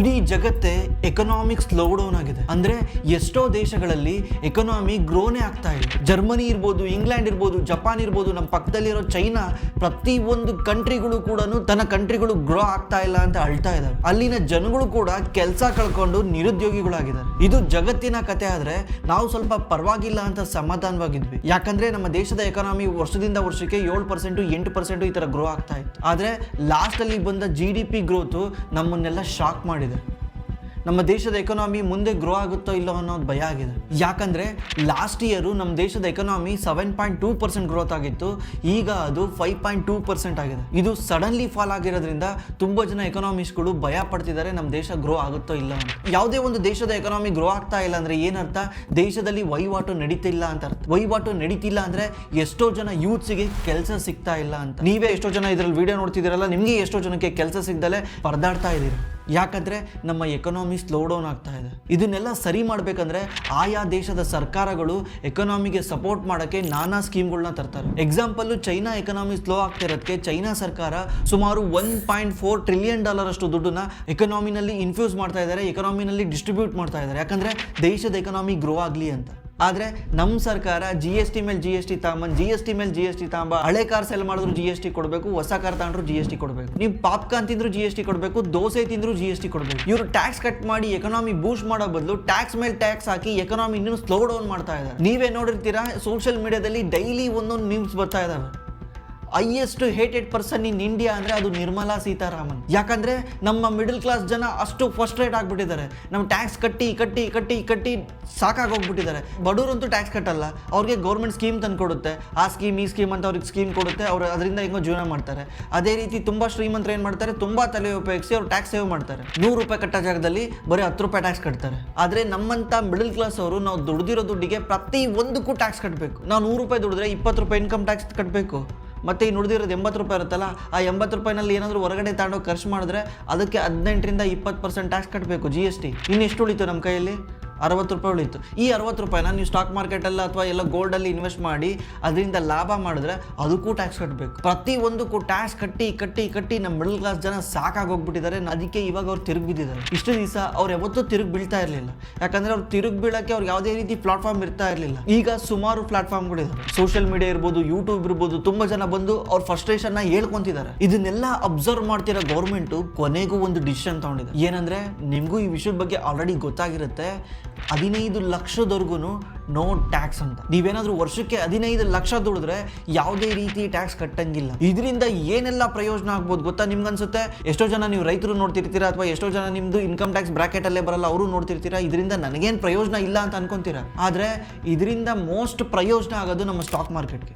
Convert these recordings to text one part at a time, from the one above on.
ಇಡೀ ಜಗತ್ತೇ economic slow down ಆಗಿದೆ. ಅಂದ್ರೆ ಎಷ್ಟೋ ದೇಶಗಳಲ್ಲಿ ಎಕನಾಮಿ ಗ್ರೋನೇ ಆಗ್ತಾ ಇದೆ. ಜರ್ಮನಿ ಇರ್ಬೋದು, ಇಂಗ್ಲೆಂಡ್ ಇರ್ಬೋದು, ಜಪಾನ್ ಇರ್ಬೋದು, ನಮ್ಮ ಪಕ್ಕದಲ್ಲಿರೋ ಚೈನಾ, ಪ್ರತಿ ಒಂದು ಕಂಟ್ರಿಗಳು ಕೂಡ ತನ್ನ ಕಂಟ್ರಿಗಳು ಗ್ರೋ ಆಗ್ತಾ ಇಲ್ಲ ಅಂತ ಅಳ್ತಾ ಇದಾವೆ. ಅಲ್ಲಿನ ಜನಗಳು ಕೂಡ ಕೆಲಸ ಕಳ್ಕೊಂಡು ನಿರುದ್ಯೋಗಿಗಳಾಗಿದ್ದಾರೆ. ಇದು ಜಗತ್ತಿನ ಕತೆ. ಆದ್ರೆ ನಾವು ಸ್ವಲ್ಪ ಪರವಾಗಿಲ್ಲ ಅಂತ ಸಮಾಧಾನವಾಗಿದ್ವಿ. ಯಾಕಂದ್ರೆ ನಮ್ಮ ದೇಶದ ಎಕನಾಮಿ ವರ್ಷದಿಂದ ವರ್ಷಕ್ಕೆ 7%, 8% ಈ ತರ ಗ್ರೋ ಆಗ್ತಾ ಇತ್ತು. ಆದ್ರೆ ಲಾಸ್ಟ್ ಅಲ್ಲಿ ಬಂದ GDP ಗ್ರೋತ್ ನಮ್ಮನ್ನೆಲ್ಲ ಶಾಕ್ ಮಾಡಿದೆ. ನಮ್ಮ ದೇಶದ ಎಕನಾಮಿ ಮುಂದೆ ಗ್ರೋ ಆಗುತ್ತೋ ಇಲ್ಲೋ ಅನ್ನೋದು ಭಯ ಆಗಿದೆ. ಯಾಕಂದ್ರೆ ಲಾಸ್ಟ್ ಇಯರ್ ನಮ್ಮ ದೇಶದ ಎಕನಾಮಿ 7.2% ಗ್ರೋತ್ ಆಗಿತ್ತು. ಈಗ ಅದು 5.2% ಆಗಿದೆ. ಇದು ಸಡನ್ಲಿ ಫಾಲ್ ಆಗಿರೋದ್ರಿಂದ ತುಂಬಾ ಜನ ಎಕನಾಮಿಸ್ಟ್ಗಳು ಭಯ ಪಡ್ತಿದ್ದಾರೆ, ನಮ್ಮ ದೇಶ ಗ್ರೋ ಆಗುತ್ತೋ ಇಲ್ಲ ಅಂತ. ಯಾವುದೇ ಒಂದು ದೇಶದ ಎಕನಾಮಿ ಗ್ರೋ ಆಗ್ತಾ ಇಲ್ಲ ಅಂದ್ರೆ ಏನರ್ಥ? ದೇಶದಲ್ಲಿ ವಹಿವಾಟು ನಡೀತಿಲ್ಲ ಅಂತ ಅರ್ಥ. ವಹಿವಾಟು ನಡೀತಿಲ್ಲ ಅಂದ್ರೆ ಎಷ್ಟೋ ಜನ ಯೂತ್ಸ್ಗೆ ಕೆಲಸ ಸಿಗ್ತಾ ಇಲ್ಲ ಅಂತ. ನೀವೇ ಎಷ್ಟೋ ಜನ ಇದ್ರಲ್ಲಿ ವಿಡಿಯೋ ನೋಡ್ತಿದ್ದೀರಲ್ಲ, ನಿಮಗೆ ಎಷ್ಟೋ ಜನಕ್ಕೆ ಕೆಲಸ ಸಿಗ್ದಲೆ ಪರದಾಡ್ತಾ ಇದ್ದೀರಿ. ಯಾಕಂದ್ರೆ ನಮ್ಮ ಎಕನಾಮಿ ಸ್ಲೋ ಡೌನ್ ಆಗ್ತಾ ಇದೆ. ಇದನ್ನೆಲ್ಲ ಸರಿ ಮಾಡ್ಬೇಕಂದ್ರೆ ಆಯಾ ದೇಶದ ಸರ್ಕಾರಗಳು ಎಕನಾಮಿಗೆ ಸಪೋರ್ಟ್ ಮಾಡಕ್ಕೆ ನಾನಾ ಸ್ಕೀಮ್ಗಳನ್ನ ತರ್ತಾರೆ. ಎಕ್ಸಾಂಪಲ್, ಚೈನಾ ಎಕನಾಮಿ ಸ್ಲೋ ಆಗ್ತಾ ಇರೋದಕ್ಕೆ ಚೈನಾ ಸರ್ಕಾರ ಸುಮಾರು $1.4 ಟ್ರಿಲಿಯನ್ ಅಷ್ಟು ದುಡ್ಡನ್ನ ಎಕನಾಮಿನಲ್ಲಿ ಇನ್ಫ್ಯೂಸ್ ಮಾಡ್ತಾ ಇದ್ದಾರೆ, ಎಕನಾಮಿನಲ್ಲಿ ಡಿಸ್ಟ್ರಿಬ್ಯೂಟ್ ಮಾಡ್ತಾ ಇದ್ದಾರೆ. ಯಾಕಂದ್ರೆ ದೇಶದ ಎಕನಾಮಿ ಗ್ರೋ ಆಗಲಿ ಅಂತ. ಆದರೆ ನಮ್ಮ ಸರ್ಕಾರ GST ಮೇಲೆ GST ತಗೊಂಬಂದು GST ಮೇಲೆ GST ತಗೊಂಬ, ಹಳೆ ಕಾರ್ ಸೆಲ್ ಮಾಡಿದ್ರು GST ಕೊಡಬೇಕು, ಹೊಸ ಕಾರ್ ತಗೊಂಡ್ರು GST ಕೊಡಬೇಕು, ನೀವು ಪಾಪ್ಕಾರ್ನ್ ತಿಂದ್ರು GST ಕೊಡಬೇಕು, ದೋಸೆ ತಿಂದ್ರು GST ಕೊಡಬೇಕು. ಇವರು ಟ್ಯಾಕ್ಸ್ ಕಟ್ ಮಾಡಿ ಎಕನಾಮಿ ಬೂಸ್ಟ್ ಮಾಡೋ ಬದಲು ಟ್ಯಾಕ್ಸ್ ಮೇಲೆ ಟ್ಯಾಕ್ಸ್ ಹಾಕಿ ಎಕನಾಮಿ ಇನ್ನೂ ಸ್ಲೋ ಡೌನ್ ಮಾಡ್ತಾ ಇದ್ದಾರೆ. ನೀವೇ ನೋಡಿರ್ತೀರಾ, ಸೋಷಿಯಲ್ ಮೀಡಿಯಾದಲ್ಲಿ ಡೈಲಿ ಒಂದೊಂದು ನ್ಯೂಸ್ ಬರ್ತಾ ಇದಾವೆ. Highest hated person in India ಅಂದರೆ ಅದು ನಿರ್ಮಲಾ ಸೀತಾರಾಮನ್. ಯಾಕಂದರೆ ನಮ್ಮ ಮಿಡಲ್ ಕ್ಲಾಸ್ ಜನ ಅಷ್ಟು ಫಸ್ಟ್ರೇಟ್ ಆಗಿಬಿಟ್ಟಿದ್ದಾರೆ. ನಮ್ಮ ಟ್ಯಾಕ್ಸ್ ಕಟ್ಟಿ ಕಟ್ಟಿ ಕಟ್ಟಿ ಕಟ್ಟಿ ಸಾಕಾಗೋಗ್ಬಿಟ್ಟಿದ್ದಾರೆ. ಬಡವರಂತೂ ಟ್ಯಾಕ್ಸ್ ಕಟ್ಟಲ್ಲ, ಅವ್ರಿಗೆ ಗೌರ್ಮೆಂಟ್ ಸ್ಕೀಮ್ ತಂದು ಕೊಡುತ್ತೆ, ಆ ಸ್ಕೀಮ್ ಈ ಸ್ಕೀಮ್ ಅಂತ ಅವ್ರಿಗೆ ಸ್ಕೀಮ್ ಕೊಡುತ್ತೆ, ಅವರು ಅದರಿಂದ ಹೆಂಗೋ ಜೀವನ ಮಾಡ್ತಾರೆ. ಅದೇ ರೀತಿ ತುಂಬ ಶ್ರೀಮಂತರು ಏನು ಮಾಡ್ತಾರೆ, ತುಂಬ ತಲೆ ಉಪಯೋಗಿಸಿ ಅವ್ರು ಟ್ಯಾಕ್ಸ್ ಸೇವ್ ಮಾಡ್ತಾರೆ. $100 ಕಟ್ಟೋ ಜಾಗದಲ್ಲಿ ಬರೀ $10 ಟ್ಯಾಕ್ಸ್ ಕಟ್ತಾರೆ. ಆದರೆ ನಮ್ಮಂಥ ಮಿಡಲ್ ಕ್ಲಾಸ್ ಅವರು ನಾವು ದುಡ್ದಿರೋ ದುಡ್ಡಿಗೆ ಪ್ರತಿ ಒಂದಕ್ಕೂ ಟ್ಯಾಕ್ಸ್ ಕಟ್ಟಬೇಕು. ನಾವು $100 ದುಡಿದ್ರೆ $20 ಇನ್ಕಮ್ ಟ್ಯಾಕ್ಸ್ ಕಟ್ಟಬೇಕು. ಮತ್ತು ಈ ನುಡಿದಿರೋದು $80 ಇರುತ್ತಲ್ಲ, ಆ $80 ಏನಾದರೂ ಹೊರಗಡೆ ತಗೊಂಡೋಗಿ ಖರ್ಚು ಮಾಡಿದ್ರೆ ಅದಕ್ಕೆ 18% 20% ಟ್ಯಾಕ್ಸ್ ಕಟ್ಟಬೇಕು GST. ಇನ್ನೆಷ್ಟು ಉಳಿತು ನಮ್ಮ ಕೈಯಲ್ಲಿ? $60 ಉಳಿತು. ಈ $60 ನೀವು ಸ್ಟಾಕ್ ಮಾರ್ಕೆಟಲ್ಲಿ ಅಥವಾ ಎಲ್ಲ ಗೋಲ್ಡಲ್ಲಿ ಇನ್ವೆಸ್ಟ್ ಮಾಡಿ ಅದರಿಂದ ಲಾಭ ಮಾಡಿದ್ರೆ ಅದಕ್ಕೂ ಟ್ಯಾಕ್ಸ್ ಕಟ್ಟಬೇಕು. ಪ್ರತಿ ಒಂದಕ್ಕೂ ಟ್ಯಾಕ್ಸ್ ಕಟ್ಟಿ ಕಟ್ಟಿ ಕಟ್ಟಿ ನಮ್ಮ ಮಿಡಲ್ ಕ್ಲಾಸ್ ಜನ ಸಾಕಾಗೋಗ್ಬಿಟ್ಟಿದ್ದಾರೆ. ಅದಕ್ಕೆ ಇವಾಗ ಅವ್ರು ತಿರುಗಿ ಬಿದ್ದಿದ್ದಾರೆ. ಇಷ್ಟು ದಿವಸ ಅವ್ರು ಯಾವತ್ತೂ ತಿರುಗಿ ಬೀಳ್ತಾ ಇರಲಿಲ್ಲ. ಯಾಕಂದರೆ ಅವ್ರು ತಿರುಗಿ ಬೀಳಕ್ಕೆ ಅವ್ರಿಗೆ ಯಾವುದೇ ರೀತಿ ಪ್ಲಾಟ್ಫಾರ್ಮ್ ಇರ್ತಾ ಇರಲಿಲ್ಲ. ಈಗ ಸುಮಾರು ಪ್ಲಾಟ್ಫಾರ್ಮ್ಗಳಿದ್ದಾರೆ. ಸೋಷಿಯಲ್ ಮೀಡಿಯಾ ಇರ್ಬೋದು, ಯೂಟ್ಯೂಬ್ ಇರ್ಬೋದು, ತುಂಬ ಜನ ಬಂದು ಅವ್ರ ಫ್ರಸ್ಟ್ರೇಷನ್ನ ಹೇಳ್ಕೊಂತಿದ್ದಾರೆ. ಇದನ್ನೆಲ್ಲ ಅಬ್ಸರ್ವ್ ಮಾಡ್ತಿರೋ ಗೌರ್ಮೆಂಟು ಕೊನೆಗೂ ಒಂದು ಡಿಸಿಷನ್ ತಗೊಂಡಿದೆ. ಏನಂದರೆ, ನಿಮಗೂ ಈ ವಿಷಯದ ಬಗ್ಗೆ ಆಲ್ರೆಡಿ ಗೊತ್ತಾಗಿರುತ್ತೆ, 15 ಲಕ್ಷದವರೆಗೂ ನೋ ಟ್ಯಾಕ್ಸ್ ಅಂತ. ನೀವೇನಾದ್ರೂ ವರ್ಷಕ್ಕೆ 15 ಲಕ್ಷ ದುಡಿದ್ರೆ ಯಾವುದೇ ರೀತಿ ಟ್ಯಾಕ್ಸ್ ಕಟ್ಟಂಗಿಲ್ಲ. ಇದರಿಂದ ಏನೆಲ್ಲ ಪ್ರಯೋಜನ ಆಗ್ಬೋದು ಗೊತ್ತಾ? ನಿಮ್ಗನ್ಸುತ್ತೆ, ಎಷ್ಟೋ ಜನ ನೀವು ರೈತರು ನೋಡ್ತಿರ್ತೀರಾ, ಅಥವಾ ಎಷ್ಟೋ ಜನ ನಿಮ್ದು ಇನ್ಕಮ್ ಟ್ಯಾಕ್ಸ್ ಬ್ರಾಕೆಟ್ ಅಲ್ಲೇ ಬರಲ್ಲ, ಅವರು ನೋಡ್ತಿರ್ತೀರಾ. ಇದರಿಂದ ನನಗೇನು ಪ್ರಯೋಜನ ಇಲ್ಲ ಅಂತ ಅನ್ಕೊಂತೀರಾ. ಆದ್ರೆ ಇದರಿಂದ ಮೋಸ್ಟ್ ಪ್ರಯೋಜನ ಆಗೋದು ನಮ್ಮ ಸ್ಟಾಕ್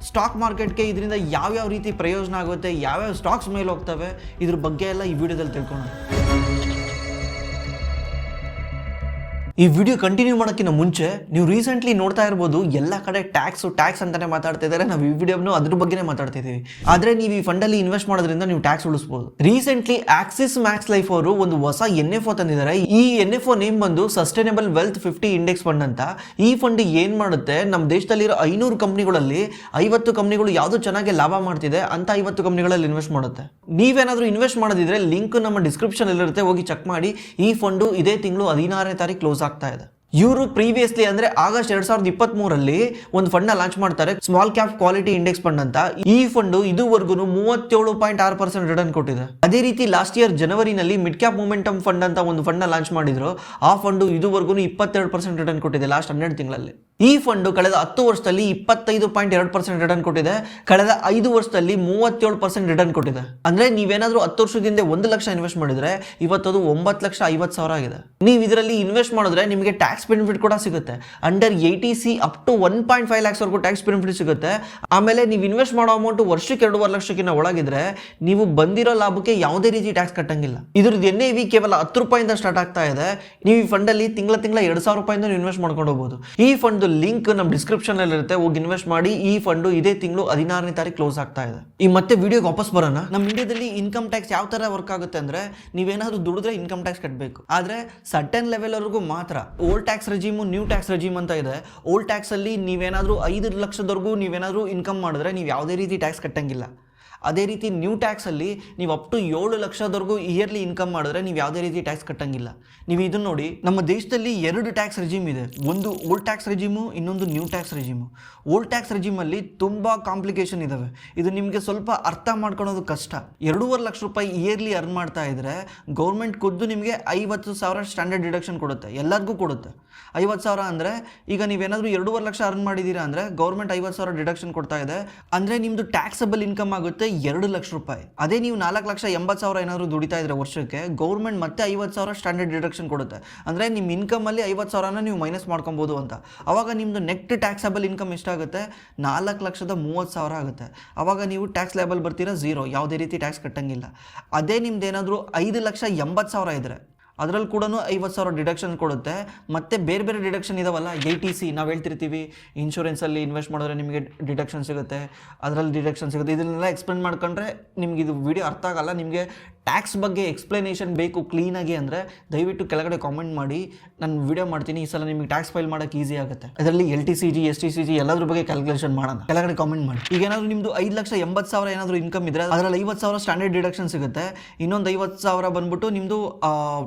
ಮಾರ್ಕೆಟ್ಗೆ. ಇದರಿಂದ ಯಾವ್ಯಾವ ರೀತಿ ಪ್ರಯೋಜನ ಆಗುತ್ತೆ, ಯಾವ್ಯಾವ ಸ್ಟಾಕ್ಸ್ ಮೇಲೆ ಹೋಗ್ತವೆ, ಇದ್ರ ಬಗ್ಗೆ ಎಲ್ಲ ಈ ವಿಡಿಯೋದಲ್ಲಿ ತಿಳ್ಕೊಳ್ಳೋಣ. ಈ ವಿಡಿಯೋ ಕಂಟಿನ್ಯೂ ಮಾಡೋಕ್ಕಿಂತ ಮುಂಚೆ ನೀವು ರೀಸೆಂಟ್ಲಿ ನೋಡ್ತಾ ಇರ್ಬೋದು, ಎಲ್ಲ ಕಡೆ ಟ್ಯಾಕ್ಸ್ ಅಂತಾನೆ ಮಾತಾಡ್ತಾ ಇದ್ದಾರೆ. ನಾವು ಈ ವಿಡಿಯೋನು ಅದ್ರ ಬಗ್ಗೆನೇ ಮಾತಾಡ್ತಿದ್ದೀವಿ. ಆದರೆ ನೀವು ಈ ಫಂಡಲ್ಲಿ ಇನ್ವೆಸ್ಟ್ ಮಾಡೋದ್ರಿಂದ ನೀವು ಟ್ಯಾಕ್ಸ್ ಉಳಿಸ್ಬೋದು. ರೀಸೆಂಟ್ಲಿ ಆಕ್ಸಿಸ್ ಮ್ಯಾಕ್ಸ್ ಲೈಫ್ ಅವರು ಒಂದು ಹೊಸ NFO ತಂದಿದ್ದಾರೆ. ಈ NFO ನೇಮ್ ಬಂದು ಸಸ್ಟೈನಬಲ್ ವೆಲ್ತ್ 50 ಇಂಡೆಕ್ಸ್ ಫಂಡ್ ಅಂತ. ಈ ಫಂಡ್ ಏನ್ ಮಾಡುತ್ತೆ, ನಮ್ಮ ದೇಶದಲ್ಲಿರೋ 500 ಕಂಪ್ನಿಗಳಲ್ಲಿ 50 ಕಂಪ್ನಿಗಳು ಯಾವುದು ಚೆನ್ನಾಗಿ ಲಾಭ ಮಾಡ್ತಿದೆ ಅಂತ 50 ಕಂಪ್ನಿಗಳಲ್ಲಿ ಇನ್ವೆಸ್ಟ್ ಮಾಡುತ್ತೆ. ನೀವೇನಾದ್ರೂ ಇನ್ವೆಸ್ಟ್ ಮಾಡೋದಿದ್ರೆ ಲಿಂಕ್ ನಮ್ಮ ಡಿಸ್ಕ್ರಿಪ್ಷನ್ ಇರುತ್ತೆ, ಹೋಗಿ ಚೆಕ್ ಮಾಡಿ. ಈ ಫಂಡು ಇದೇ ತಿಂಗಳು 16ನೇ ತಾರೀಕು ಕ್ಲೋಸ್ ಆಗ್ತಾ ಇದೆ. ಇವರು ಪ್ರೀವಿಯಸ್ಲಿ ಅಂದ್ರೆ ಆಗಸ್ಟ್ 2023 ಒಂದು ಫಂಡ್ ನ ಲಾಂಚ್ ಮಾಡ್ತಾರೆ, small cap quality index fund ಅಂತ. ಈ ಫಂಡ್ ಇದುವರೆಗೂ 37.6% ರಿಟರ್ನ್ ಕೊಟ್ಟಿದೆ. ಅದೇ ರೀತಿ ಲಾಸ್ಟ್ ಇಯರ್ ಜನವರಿನಲ್ಲಿ ಮಿಡ್ ಕ್ಯಾಪ್ ಮೊಮೆಂಟಮ್ ಫಂಡ್ ಅಂತ ಒಂದು ಫಂಡ್ ನ ಲಾಂಚ್ ಮಾಡಿದ್ರು. ಆ ಫಂಡ್ ಇದುವರೆಗೂ 22% ರಿಟರ್ನ್ ಕೊಟ್ಟಿದೆ ಲಾಸ್ಟ್ 12 ತಿಂಗಳಲ್ಲಿ. ಈ ಫಂಡ್ ಕಳೆದ 10 ವರ್ಷದಲ್ಲಿ 25.2% ರಿಟರ್ನ್ ಕೊಟ್ಟಿದೆ. ಕಳೆದ 5 ವರ್ಷದಲ್ಲಿ 37% ರಿಟರ್ನ್ ಕೊಟ್ಟಿದೆ. ಅಂದ್ರೆ ನೀವೇನಾದ್ರೂ 10 ವರ್ಷದಿಂದ 1 ಲಕ್ಷ ಇನ್ವೆಸ್ಟ್ ಮಾಡಿದ್ರೆ ಇವತ್ತದು 9,50,000 ಆಗಿದೆ. ನೀವು ಇದರಲ್ಲಿ ಇನ್ವೆಸ್ಟ್ ಮಾಡಿದ್ರೆ ನಿಮಗೆ ಟ್ಯಾಕ್ಸ್ ಬೆನಿಫಿಟ್ ಕೂಡ ಸಿಗುತ್ತೆ. Under 80C up to 1.5 lakhs ವರೆಗೂ ಟ್ಯಾಕ್ಸ್ ಬೆನಿಫಿಟ್ ಸಿಗುತ್ತೆ. ಆಮೇಲೆ ನೀವು ಇನ್ವೆಸ್ಟ್ ಮಾಡೋ ಅಮೌಂಟ್ ವರ್ಷಕ್ಕೆ 2.5 ಲಕ್ಷಕ್ಕಿಂತ ಒಳಗಿದ್ರೆ ನೀವು ಬಂದಿರೋ ಲಾಭಕ್ಕೆ ಯಾವುದೇ ರೀತಿ ಟ್ಯಾಕ್ಸ್ ಕಟ್ಟಂಗಿಲ್ಲ. ಇದ್ರದ್ದು NAV ಕೇವಲ $10 ಸ್ಟಾರ್ಟ್ ಆಗ್ತಾ ಇದೆ. ನೀವು ಈ ಫಂಡ್ ಅಲ್ಲಿ ತಿಂಗಳ $2,000 ಇನ್ವೆಸ್ಟ್ ಮಾಡ್ಕೊಂಡು ಹೋಗಬಹುದು. ಈ ಫಂಡ್ ಲಿಂಕ್ ನಮ್ಮ ಡಿಸ್ಕ್ರಿಪ್ಷನ್ ಅಲ್ಲಿ ಇರುತ್ತೆ, ಹೋಗಿ ಇನ್ವೆಸ್ಟ್ ಮಾಡಿ. ಈ ಫಂಡ್ ಇದೇ ತಿಂಗಳು 16ನೇ ತಾರೀಕು ಕ್ಲೋಸ್ ಆಗ್ತಾ ಇದೆ. ಈ ಮತ್ತೆ ವಿಡಿಯೋಗೆ ವಾಪಸ್ ಬರೋಣ. ನಮ್ಮ ಇಂಡಿಯಾದಲ್ಲಿ ಇನ್ಕಮ್ ಟ್ಯಾಕ್ಸ್ ಯಾವ ತರ ವರ್ಕ್ ಆಗುತ್ತೆ ಅಂದ್ರೆ, ನೀವೇನಾದ್ರೂ ದುಡಿದ್ರೆ ಇನ್ಕಮ್ ಟ್ಯಾಕ್ಸ್ ಕಟ್ಟಬೇಕು. ಆದ್ರೆ ಸರ್ಟನ್ ಲೆವೆಲ್ ವರೆಗೂ ಮಾತ್ರ. Old tax regime, new tax regime ಅಂತ ಇದೆ. ಓಲ್ಡ್ ಟ್ಯಾಕ್ಸ್ ಅಲ್ಲಿ ನೀವೇನಾದ್ರೂ 5 ಲಕ್ಷದವರೆಗೂ ನೀವೇನಾದ್ರೂ ಇನ್ಕಮ್ ಮಾಡಿದ್ರೆ ನೀವು ಯಾವುದೇ ರೀತಿ ಟ್ಯಾಕ್ಸ್ ಕಟ್ಟಂಗಿಲ್ಲ. ಅದೇ ರೀತಿ ನ್ಯೂ ಟ್ಯಾಕ್ಸಲ್ಲಿ ನೀವು ಅಪ್ ಟು 7 ಲಕ್ಷದವರೆಗೂ ಇಯರ್ಲಿ ಇನ್ಕಮ್ ಮಾಡಿದ್ರೆ ನೀವು ಯಾವುದೇ ರೀತಿ ಟ್ಯಾಕ್ಸ್ ಕಟ್ಟಂಗಿಲ್ಲ. ನೀವು ಇದನ್ನು ನೋಡಿ, ನಮ್ಮ ದೇಶದಲ್ಲಿ 2 ಟ್ಯಾಕ್ಸ್ ರೆಜಿಮ್ ಇದೆ. ಒಂದು ಓಲ್ಡ್ ಟ್ಯಾಕ್ಸ್ ರೆಜಿಮು, ಇನ್ನೊಂದು ನ್ಯೂ ಟ್ಯಾಕ್ಸ್ ರೆಜಿಮು. ಓಲ್ಡ್ ಟ್ಯಾಕ್ಸ್ ರೆಜಿಮಲ್ಲಿ ತುಂಬ ಕಾಂಪ್ಲಿಕೇಶನ್ ಇದ್ದಾವೆ. ಇದು ನಿಮಗೆ ಸ್ವಲ್ಪ ಅರ್ಥ ಮಾಡ್ಕೊಳ್ಳೋದು ಕಷ್ಟ. 2.5 ಲಕ್ಷ ರೂಪಾಯಿ ಇಯರ್ಲಿ ಅರ್ನ್ ಮಾಡ್ತಾ ಇದ್ರೆ ಗೌರ್ಮೆಂಟ್ ಖುದ್ದು ನಿಮಗೆ 50,000 ಸ್ಟ್ಯಾಂಡರ್ಡ್ ಡಿಡಕ್ಷನ್ ಕೊಡುತ್ತೆ, ಎಲ್ಲರಿಗೂ ಕೊಡುತ್ತೆ. 50,000 ಅಂದರೆ ಈಗ ನೀವೇನಾದರೂ 2.5 ಲಕ್ಷ ಅರ್ನ್ ಮಾಡಿದ್ದೀರಾ ಅಂದರೆ ಗೌರ್ಮೆಂಟ್ 50,000 ಡಿಡಕ್ಷನ್ ಕೊಡ್ತಾ ಇದೆ. ಅಂದರೆ ನಿಮ್ಮದು ಟ್ಯಾಕ್ಸಬಲ್ ಇನ್ಕಮ್ ಆಗುತ್ತೆ 2 ಲಕ್ಷ ರೂಪಾಯಿ. ಅದೇ ನೀವು 4,80,000 ಏನಾದರೂ ದುಡಿತಾ ಇದ್ರೆ ವರ್ಷಕ್ಕೆ, ಗೌರ್ಮೆಂಟ್ ಮತ್ತೆ 50,000 ಸ್ಟ್ಯಾಂಡರ್ಡ್ ಡಿಡಕ್ಷನ್ ಕೊಡುತ್ತೆ. ಅಂದರೆ ನಿಮ್ಮ ಇನ್ಕಮಲ್ಲಿ 50,000ನ ನೀವು ಮೈನಸ್ ಮಾಡ್ಕೊಬೋದು ಅಂತ. ಅವಾಗ ನಿಮ್ಮದು ನೆಟ್ ಟ್ಯಾಕ್ಸಬಲ್ ಇನ್ಕಮ್ ಎಷ್ಟಾಗುತ್ತೆ? 4,30,000 ಆಗುತ್ತೆ. ಅವಾಗ ನೀವು ಟ್ಯಾಕ್ಸ್ ಲೇಬಲ್ ಬರ್ತೀರಾ 0, ಯಾವುದೇ ರೀತಿ ಟ್ಯಾಕ್ಸ್ ಕಟ್ಟಂಗಿಲ್ಲ. ಅದೇ ನಿಮ್ದೇನಾದರೂ 5,80,000 ಇದ್ದರೆ ಅದರಲ್ಲಿ ಕೂಡ 50,000 ಡಿಡಕ್ಷನ್ ಕೊಡುತ್ತೆ. ಮತ್ತು ಬೇರೆ ಬೇರೆ ಡಿಡಕ್ಷನ್ ಇದಾವಲ್ಲ, ATC ನಾವು ಹೇಳ್ತಿರ್ತೀವಿ, ಇನ್ಶೂರೆನ್ಸಲ್ಲಿ ಇನ್ವೆಸ್ಟ್ ಮಾಡಿದ್ರೆ ನಿಮಗೆ ಡಿಡಕ್ಷನ್ ಸಿಗುತ್ತೆ, ಅದರಲ್ಲಿ ಡಿಡಕ್ಷನ್ ಸಿಗುತ್ತೆ. ಇದನ್ನೆಲ್ಲ ಎಕ್ಸ್ಪ್ಲೇನ್ ಮಾಡ್ಕೊಂಡ್ರೆ ನಿಮ್ಗೆ ಇದು ವಿಡಿಯೋ ಅರ್ಥ ಆಗಲ್ಲ. ನಿಮಗೆ ಟ್ಯಾಕ್ಸ್ ಬಗ್ಗೆ ಎಕ್ಸ್ಪ್ಲನೇಷನ್ ಬೇಕು ಕ್ಲೀನಾಗಿ ಅಂದರೆ ದಯವಿಟ್ಟು ಕೆಳಗಡೆ ಕಾಮೆಂಟ್ ಮಾಡಿ, ನಾನು ವಿಡಿಯೋ ಮಾಡ್ತೀನಿ. ಈ ಸಲ ನಿಮಗೆ ಟ್ಯಾಕ್ಸ್ ಫೈಲ್ ಮಾಡೋಕ್ಕೆ ಈಸಿ ಆಗುತ್ತೆ. ಅದರಲ್ಲಿ LTCG STCG ಎಲ್ಲದ್ರ ಬಗ್ಗೆ ಕ್ಯಾಲ್ಕುಲೇಷನ್ ಮಾಡೋಣ. ಕೆಳಗಡೆ ಕಾಮೆಂಟ್ ಮಾಡಿ. ಈಗ ಏನಾದರೂ ನಿಮ್ಮದು 5,80,000 ಏನಾದರೂ ಇನ್ಕಮ್ ಇದ್ದರೆ ಅದರಲ್ಲಿ 50,000 ಸ್ಟ್ಯಾಂಡರ್ಡ್ ಡಿಡಕ್ಷನ್ ಸಿಗುತ್ತೆ. ಇನ್ನೊಂದು 50,000 ಬಂದ್ಬಿಟ್ಟು ನಿಮ್ಮದು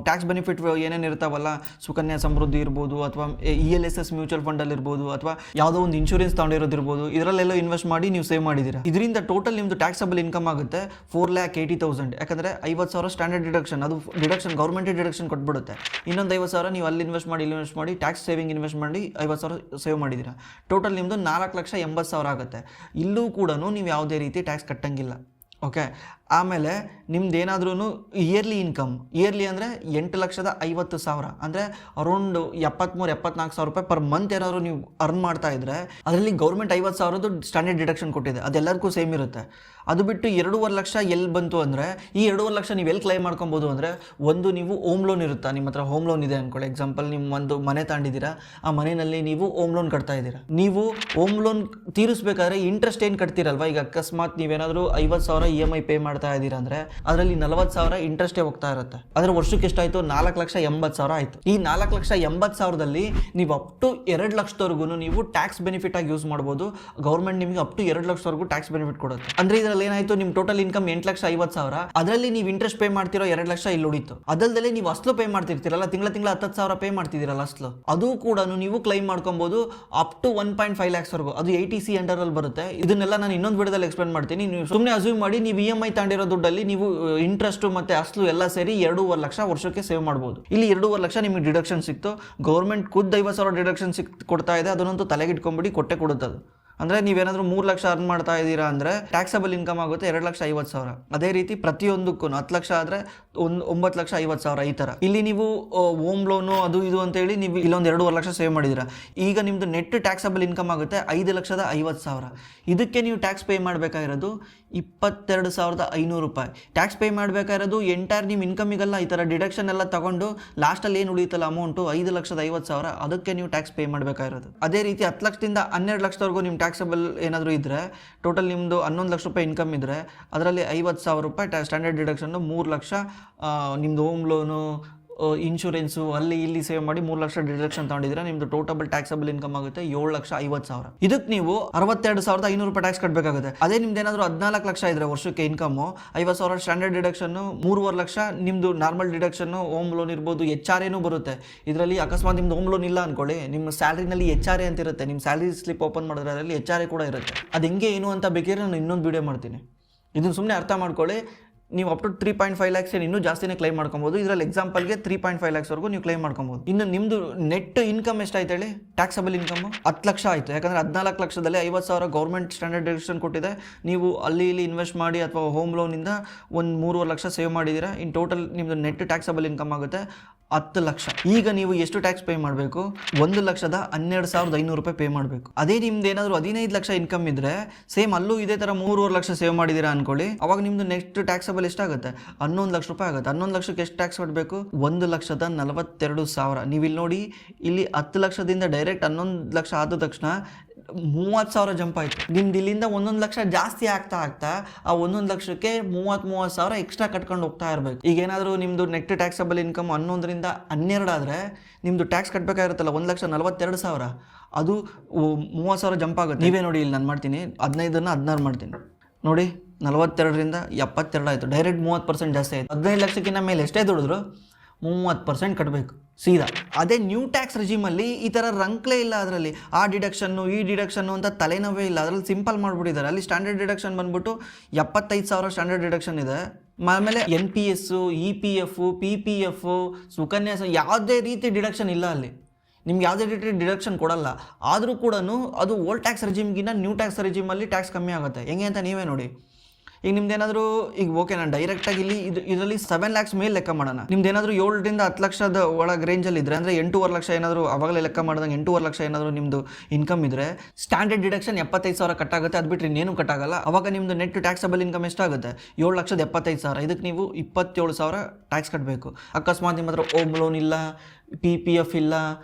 ಟ್ಯಾಕ್ಸ್ ಬೆನಿಫಿಟ್ ಏನೇನು ಇರ್ತಾವಲ್ಲ, ಸುಕನ್ಯಾ ಸಮೃದ್ಧಿ ಇರ್ಬೋದು, ಅಥವಾ ELSS ಮ್ಯೂಚುವಲ್ ಫಂಡಲ್ಲಿ ಇರ್ಬೋದು, ಅಥವಾ ಯಾವುದೋ ಒಂದು ಇನ್ಶೂರೆನ್ಸ್ ತಗೊಂಡಿರೋದಿರ್ಬೋದು, ಇದರಲ್ಲೆಲ್ಲ ಇನ್ವೆಸ್ಟ್ ಮಾಡಿ ನೀವು ಸೇವ್ ಮಾಡಿದ್ದೀರಾ. ಇದರಿಂದ ಟೋಟಲ್ ನಿಮ್ಮದು ಟ್ಯಾಕ್ಸಬಲ್ ಇನ್ಕಮ್ ಆಗುತ್ತೆ 4,80,000. ಯಾಕಂದರೆ 50,000 ಸ್ಟ್ಯಾಂಡರ್ಡ್ ಡಿಡಕ್ಷನ್, ಅದು ಡಿಡಕ್ಷನ್ ಗೌರ್ಮೆಂಟೇ ಡಿಡಕ್ಷನ್ ಕೊಟ್ಬಿಡುತ್ತೆ. ಇನ್ನೊಂದು 50,000 ನೀವು ಅಲ್ಲಿ ಇನ್ವೆಸ್ಟ್ ಮಾಡಿ, ಇಲ್ಲಿ ಇನ್ವೆಸ್ಟ್ ಮಾಡಿ, ಟ್ಯಾಕ್ಸ್ ಸೇವಿಂಗ್ ಇನ್ವೆಸ್ಟ್ ಮಾಡಿ 50,000 ಸೇವ್ ಮಾಡಿದ್ದೀರಾ. ಟೋಟಲ್ ನಿಮ್ಮದು 4,80,000 ಆಗುತ್ತೆ. ಇಲ್ಲೂ ಕೂಡ ನೀವು ಯಾವುದೇ ರೀತಿ ಟ್ಯಾಕ್ಸ್ ಕಟ್ಟಂಗಿಲ್ಲ. ಓಕೆ, ಆಮೇಲೆ ನಿಮ್ದು ಏನಾದ್ರೂ ಇಯರ್ಲಿ ಇನ್ಕಮ್, ಇಯರ್ಲಿ ಅಂದರೆ 8,50,000 ಅಂದರೆ ಅರೌಂಡ್ 73,000-74,000 ರೂಪಾಯಿ ಪರ್ ಮಂತ್ ಏನಾದರೂ ನೀವು ಅರ್ನ್ ಮಾಡ್ತಾ ಇದ್ರೆ ಅದರಲ್ಲಿ ಗೌರ್ಮೆಂಟ್ 50,000 ಸ್ಟ್ಯಾಂಡರ್ಡ್ ಡಿಡಕ್ಷನ್ ಕೊಟ್ಟಿದೆ. ಅದೆಲ್ಲರಿಗೂ ಸೇಮ್ ಇರುತ್ತೆ. ಅದು ಬಿಟ್ಟು 2.5 ಲಕ್ಷ ಎಲ್ಲಿ ಬಂತು ಅಂದರೆ, ಈ 2.5 ಲಕ್ಷ ನೀವು ಎಲ್ಲಿ ಕ್ಲೈಮ್ ಮಾಡ್ಕೊಬೋದು ಅಂದರೆ, ಒಂದು ನೀವು ಹೋಮ್ ಲೋನ್ ಇರುತ್ತಾ, ನಿಮ್ಮ ಹತ್ರ ಹೋಮ್ ಲೋನ್ ಇದೆ ಅಂದ್ಕೊಳ್ಳಿ. ಎಕ್ಸಾಂಪಲ್, ನಿಮ್ಮ ಒಂದು ಮನೆ ತಗೊಂಡಿದ್ದೀರಾ, ಆ ಮನೆಯಲ್ಲಿ ನೀವು ಹೋಮ್ ಲೋನ್ ಕಟ್ತಾ ಇದ್ದೀರಾ. ನೀವು ಹೋಮ್ ಲೋನ್ ತೀರಿಸಬೇಕಾದ್ರೆ ಇಂಟ್ರೆಸ್ಟ್ ಏನು ಕಟ್ತೀರಲ್ವಾ, ಈಗ ಅಕಸ್ಮಾತ್ ನೀವೇನಾದರೂ 50,000 EMI ಪೇ ಮಾಡ್ತಾ ಇದ್ದೀರಾ ಅಂದರೆ ಅದರಲ್ಲಿ 40,000 ಇಂಟ್ರೆಸ್ಟೇ ಹೋಗ್ತಾ ಇರುತ್ತೆ. ಅದರ ವರ್ಷಕ್ಕೆ ಎಷ್ಟಾಯಿತು? 4,80,000 ಆಯಿತು. ಈ 4,80,000ದಲ್ಲಿ ನೀವು ಅಪ್ ಟು 2 ಲಕ್ಷದವರೆಗೂ ನೀವು ಟ್ಯಾಕ್ಸ್ ಬೆನಿಫಿಟ್ ಆಗಿ ಯೂಸ್ ಮಾಡ್ಬೋದು. ಗೌರ್ಮೆಂಟ್ ನಿಮಗೆ ಅಪ್ ಟು 2 ಲಕ್ಷವರೆಗೂ ಟ್ಯಾಕ್ಸ್ ಬೆನಿಫಿಟ್ ಕೊಡುತ್ತೆ. ಅಂದರೆ ಇದರಲ್ಲಿ ಏನಾಯಿತು, ನಿಮ್ಮ ಟೋಟಲ್ ಇನ್ಕಮ್ 8,50,000, ಅದರಲ್ಲಿ ನೀವು ಇಂಟ್ರೆಸ್ಟ್ ಪೇ ಮಾಡ್ತಿರೋ 2 ಲಕ್ಷ ಇಲ್ಲಿ ಉಳಿತು. ಅದಲ್ಲದೆ ನೀವು ಅಸ್ಲು ಪೇ ಮಾಡ್ತಿರ್ತೀರಲ್ಲ, ತಿಂಗಳ 10,000 ಪೇ ಮಾಡ್ತಿದ್ದೀರಲ್ಲ ಅಸ್ಲು, ಅದು ಕೂಡ ನೀವು ಕ್ಲೈಮ್ ಮಾಡ್ಕೊಬೋದು ಅಪ್ ಟು 1.5 lakhsವರೆಗೂ. ಅದು ATC ಅಂಡರಲ್ಲಿ ಬರುತ್ತೆ. ಇದನ್ನೆಲ್ಲ ನಾನು ಇನ್ನೊಂದು ವಿಡಿಯೋದಲ್ಲಿ ಎಕ್ಸ್ಪ್ಲೇನ್ ಮಾಡ್ತೀನಿ. ನೀವು ಸುಮ್ಮನೆ ಅಸ್ಯೂಮ್ ಮಾಡಿ, ನೀವು EMI ತಗೊಂಡಿರೋ ದುಡ್ಡಲ್ಲಿ ನೀವು ಇಂಟ್ರೆಸ್ಟ್ ಮತ್ತೆ ಅಸ್ಲು ಎಲ್ಲ ಸೇರಿ 2.5 ಲಕ್ಷ ವರ್ಷಕ್ಕೆ ಸೇವ್ ಮಾಡ್ಬೋದು. ಇಲ್ಲಿ 2.5 ಲಕ್ಷ ನಿಮಗೆ ಡಿಡಕ್ಷನ್ ಸಿಕ್ತು. ಗೌರ್ಮೆಂಟ್ ಖುದ್ದು 50,000 ಡಿಡಕ್ಷನ್ ಕೊಡ್ತಾ ಇದೆ. ಅದನ್ನಂತೂ ತಲೆಗೆ ಇಟ್ಕೊಂಡ್ಬಿಡಿ, ಕೊಟ್ಟೆ ಕೊಡುತ್ತದೆ. ಅಂದರೆ ನೀವೇನಾದರೂ 3 ಲಕ್ಷ ಅರ್ನ್ ಮಾಡ್ತಾ ಇದ್ದೀರಾ ಅಂದರೆ ಟ್ಯಾಕ್ಸಬಲ್ ಇನ್ಕಮ್ ಆಗುತ್ತೆ 2,50,000. ಅದೇ ರೀತಿ ಪ್ರತಿಯೊಂದಕ್ಕೂ 10 ಲಕ್ಷ ಆದರೆ 9,50,000 ಈ ಥರ. ಇಲ್ಲಿ ನೀವು ಹೋಮ್ ಲೋನು ಅದು ಇದು ಅಂತೇಳಿ ನೀವು ಇಲ್ಲೊಂದು 2.5 ಲಕ್ಷ ಸೇವ್ ಮಾಡಿದ್ದೀರಾ. ಈಗ ನಿಮ್ಮದು ನೆಟ್ ಟ್ಯಾಕ್ಸಬಲ್ ಇನ್ಕಮ್ ಆಗುತ್ತೆ 5,50,000. ಇದಕ್ಕೆ ನೀವು ಟ್ಯಾಕ್ಸ್ ಪೇ ಮಾಡಬೇಕಾಗಿರೋದು 22,500 ರೂಪಾಯಿ. ಟ್ಯಾಕ್ಸ್ ಪೇ ಮಾಡಬೇಕಾಗಿರೋದು ಎಂಟೈರ್ ನಿಮ್ಮ ಇನ್ಕಮಿಗಲ್ಲ. ಈ ಥರ ಡಿಡಕ್ಷನ್ ಎಲ್ಲ ತಗೊಂಡು ಲಾಸ್ಟಲ್ಲಿ ಏನು ಉಳಿಯುತ್ತಲ್ಲ ಅಮೌಂಟು 5,50,000, ಅದಕ್ಕೆ ನೀವು ಟ್ಯಾಕ್ಸ್ ಪೇ ಮಾಡಬೇಕಾಗಿರೋದು. ಅದೇ ರೀತಿ 10 ಲಕ್ಷದಿಂದ 12 ಲಕ್ಷದವರೆಗೂ ನಿಮ್ಮ ಟ್ಯಾಕ್ಸಬಲ್ ಏನಾದರೂ ಇದ್ದರೆ, ಟೋಟಲ್ ನಿಮ್ಮದು 11 ಲಕ್ಷ ರೂಪಾಯಿ ಇನ್ಕಮ್ ಇದ್ದರೆ ಅದರಲ್ಲಿ 50,000 ರೂಪಾಯಿ ಸ್ಟ್ಯಾಂಡರ್ಡ್ ಡಿಡಕ್ಷನ್ನು, 3 ಲಕ್ಷ ನಿಮ್ಮದು ಹೋಮ್ ಲೋನು, ಇನ್ಶೂರೆನ್ಸು ಅಲ್ಲಿ ಇಲ್ಲಿ ಸೇವ್ ಮಾಡಿ 3 ಲಕ್ಷ ಡಿಡಕ್ಷನ್ ತಗೊಂಡಿದ್ರೆ ನಿಮ್ಮದು ಟೋಟಲ್ ಟ್ಯಾಕ್ಸಬಲ್ ಇನ್ಕಮ್ ಆಗುತ್ತೆ 7,50,000. ಇದಕ್ಕೆ ನೀವು 62,500 ರೂಪಾಯಿ ಟ್ಯಾಕ್ಸ್ ಕಟ್ಟಬೇಕಾಗುತ್ತೆ. ಅದೇ ನಿಮ್ದು ಏನಾದರೂ 14 ಲಕ್ಷ ಇದ್ರೆ ವರ್ಷಕ್ಕೆ ಇನ್ಕಮು, 50,000 ಸ್ಟ್ಯಾಂಡರ್ಡ್ ಡಿಡಕ್ಷನ್ನು, 3.5 ಲಕ್ಷ ನಿಮ್ಮದು ನಾರ್ಮಲ್ ಡಿಡಕ್ಷನ್ನು, ಹೋಮ್ ಲೋನ್ ಇರ್ಬೋದು, HRA ಬರುತ್ತೆ. ಇದರಲ್ಲಿ ಅಕಸ್ಮಾತ್ ನಿಮ್ದು ಹೋಮ್ ಲೋನ್ ಇಲ್ಲ ಅನ್ಕೊಳ್ಳಿ, ನಿಮ್ಮ ಸ್ಯಾಲ್ರಿನಲ್ಲಿ HRA ಅಂತ ಇರುತ್ತೆ. ನಿಮ್ಮ ಸ್ಯಾಲ್ರಿ ಸ್ಲಿಪ್ ಓಪನ್ ಮಾಡಿದ್ರೆ ಅದರಲ್ಲಿ HRA ಕೂಡ ಇರುತ್ತೆ. ಅದು ಹೆಂಗೆ ಏನು ಅಂತ ಬೇಕಾದ್ರೆ ನಾನು ಇನ್ನೊಂದು ವಿಡಿಯೋ ಮಾಡ್ತೀನಿ. ಇದನ್ನು ಸುಮ್ಮನೆ ಅರ್ಥ ಮಾಡ್ಕೊಳ್ಳಿ. ನೀವು ಅಪ್ ಟು 3.5 lakhs ಇನ್ನೂ ಜಾಸ್ತಿನೇ ಕ್ಲೈಮ್ ಮಾಡ್ಕೊಬೋದು. ಇದರಲ್ಲಿ ಎಕ್ಸಾಂಪಲ್ಗೆ 3.5 lakhsವರೆಗೂ ನೀವು ಕ್ಲೈಮ್ ಮಾಡ್ಕೊಬೋದು. ಇನ್ನು ನಿಮ್ಮದು ನೆಟ್ ಇನ್ಕಮ್ ಎಷ್ಟಾಯ್ತು ಹೇಳಿ? ಟ್ಯಾಕ್ಸಬಲ್ ಇನ್ಕಮ್ 10 ಲಕ್ಷ ಆಯಿತು. ಯಾಕಂದರೆ 14 ಲಕ್ಷದಲ್ಲಿ 50,000 ಗೌರ್ಮೆಂಟ್ ಸ್ಟ್ಯಾಂಡರ್ಡ್ ಡಿಡಕ್ಷನ್ ಕೊಟ್ಟಿದೆ. ನೀವು ಅಲ್ಲಿ ಇಲ್ಲಿ ಇನ್ವೆಸ್ಟ್ ಮಾಡಿ ಅಥವಾ ಹೋಮ್ ಲೋನಿಂದ ಒಂದು 3.5 ಲಕ್ಷ ಸೇವ್ ಮಾಡಿದ್ದೀರಾ. ಇನ್ ಟೋಟಲ್ ನಿಮ್ಮದು ನೆಟ್ ಟ್ಯಾಕ್ಸಬಲ್ ಇನ್ಕಮ್ ಆಗುತ್ತೆ 10 ಲಕ್ಷ. ಈಗ ನೀವು ಎಷ್ಟು ಟ್ಯಾಕ್ಸ್ ಪೇ ಮಾಡಬೇಕು? 1,12,500 ರೂಪಾಯಿ ಪೇ ಮಾಡಬೇಕು. ಅದೇ ನಿಮ್ದು ಏನಾದರೂ 15 ಲಕ್ಷ ಇನ್ಕಮ್ ಇದ್ದರೆ ಸೇಮ್ ಅಲ್ಲೂ ಇದೇ ಥರ 3.5 ಲಕ್ಷ ಸೇವ್ ಮಾಡಿದ್ದೀರಾ ಅನ್ಕೊಳ್ಳಿ. ಅವಾಗ ನಿಮ್ಮದು ನೆಕ್ಸ್ಟ್ ಟ್ಯಾಕ್ಸಬಲ್ ಎಷ್ಟಾಗುತ್ತೆ? 11 ಲಕ್ಷ ರೂಪಾಯಿ ಆಗುತ್ತೆ. 11 ಲಕ್ಷಕ್ಕೆ ಎಷ್ಟು ಟ್ಯಾಕ್ಸ್ ಕಟ್ಟಬೇಕು? 1,42,000. ನೀವು ಇಲ್ಲಿ ನೋಡಿ, ಇಲ್ಲಿ 10 ಲಕ್ಷದಿಂದ ಡೈರೆಕ್ಟ್ 11 ಲಕ್ಷ ಆದ ತಕ್ಷಣ 30,000 ಜಂಪ್ ಆಯಿತು. ನಿಮ್ದು ಇಲ್ಲಿಂದ 1 ಲಕ್ಷ ಜಾಸ್ತಿ ಆಗ್ತಾ ಆ 1 ಲಕ್ಷಕ್ಕೆ 30,000 ಎಕ್ಸ್ಟ್ರಾ ಕಟ್ಕೊಂಡು ಹೋಗ್ತಾ ಇರಬೇಕು. ಈಗ ಏನಾದರೂ ನಿಮ್ಮದು ನೆಟ್ ಟ್ಯಾಕ್ಸಬಲ್ ಇನ್ಕಮ್ 11ರಿಂದ 12 ಆದರೆ ನಿಮ್ಮದು ಟ್ಯಾಕ್ಸ್ ಕಟ್ಟಬೇಕಾಗಿರುತ್ತಲ್ಲ 1,42,000, ಅದು 30,000 ಜಂಪ್ ಆಗುತ್ತೆ. ನೀವೇ ನೋಡಿ, ಇಲ್ಲಿ ನಾನು ಮಾಡ್ತೀನಿ 15ನ್ನು 16 ಮಾಡ್ತೀನಿ ನೋಡಿ. 42ರಿಂದ 72 ಆಯಿತು, ಡೈರೆಕ್ಟ್ 30% ಜಾಸ್ತಿ ಆಯಿತು. 15 ಲಕ್ಷಕ್ಕಿಂತ ಮೇಲೆ ಎಷ್ಟೇ ದುಡಿದ್ರು 30% ಕಟ್ಟಬೇಕು ಸೀದಾ. ಅದೇ ನ್ಯೂ ಟ್ಯಾಕ್ಸ್ ರೆಜಿಮಲ್ಲಿ ಈ ಥರ ರಂಕ್ಲೇ ಇಲ್ಲ. ಅದರಲ್ಲಿ ಆ ಡಿಡಕ್ಷನ್ನು ಈ ಡಿಡಕ್ಷನ್ನು ಅಂತ ತಲೆನೋವೇ ಇಲ್ಲ. ಅದರಲ್ಲಿ ಸಿಂಪಲ್ ಮಾಡಿಬಿಟ್ಟಿದ್ದಾರೆ. ಅಲ್ಲಿ ಸ್ಟ್ಯಾಂಡರ್ಡ್ ಡಿಡಕ್ಷನ್ ಬಂದ್ಬಿಟ್ಟು 75,000 ಸ್ಟ್ಯಾಂಡರ್ಡ್ ಡಿಡಕ್ಷನ್ ಇದೆ. ಆಮೇಲೆ NPS, EPF, PPF, ಸುಕನ್ಯಾ, ಯಾವುದೇ ರೀತಿ ಡಿಡಕ್ಷನ್ ಇಲ್ಲ ಅಲ್ಲಿ. ನಿಮ್ಗೆ ಯಾವುದೇ ರೀತಿ ಡಿಡಕ್ಷನ್ ಕೊಡಲ್ಲ. ಆದರೂ ಕೂಡ ಅದು ಓಲ್ಡ್ ಟ್ಯಾಕ್ಸ್ ರೆಜಿಮ್ಗಿಂತ ನ್ಯೂ ಟ್ಯಾಕ್ಸ್ ರೆಜಿಮಲ್ಲಿ ಟ್ಯಾಕ್ಸ್ ಕಮ್ಮಿ ಆಗುತ್ತೆ. ಹೆಂಗೆ ಅಂತ ನೀವೇ ನೋಡಿ. ಈಗ ನಿಮ್ದೇನಾದರೂ ಈಗ ಓಕೆ, ನಾನು ಡೈರೆಕ್ಟಾಗಿ ಇಲ್ಲಿ ಇದರಲ್ಲಿ 7 lakhs ಮೇಲೆ ಲೆಕ್ಕ ಮಾಡೋಣ. ನಿಮ್ದೇನಾದರೂ 7ರಿಂದ 10 ಲಕ್ಷದ ಒಳಗೆ ರೇಂಜಲ್ಲಿ ಇದ್ದರೆ, ಅಂದರೆ 8.5 ಲಕ್ಷ ಏನಾದರೂ ಅವಾಗಲೇ ಲೆಕ್ಕ ಮಾಡಿದಂಗೆ 8.5 ಲಕ್ಷ ಏನಾದರೂ ನಿಮ್ಮದು ಇನ್ಕಮ್ ಇದ್ದರೆ ಸ್ಟ್ಯಾಂಡರ್ಡ್ ಡಿಡಕ್ಷನ್ 75,000 ಕಟ್ಟಾಗುತ್ತೆ. ಅದು ಬಿಟ್ಟರೆ ಇನ್ನೇನು ಕಟ್ಟಾಗಲ್ಲ. ಅವಾಗ ನಿಮ್ಮದು ನೆಟ್ ಟ್ಯಾಕ್ಸಬಲ್ ಇನ್ಕಮ್ ಎಷ್ಟಾಗುತ್ತೆ? 7,75,000. ಇದಕ್ಕೆ ನೀವು 27,000 ಟ್ಯಾಕ್ಸ್ ಕಟ್ಟಬೇಕು. ಅಕಸ್ಮಾತ್ ನಿಮ್ಮ ಹತ್ರ ಹೋಮ್ ಲೋನ್ ಇಲ್ಲ, PPF ಇಲ್ಲ,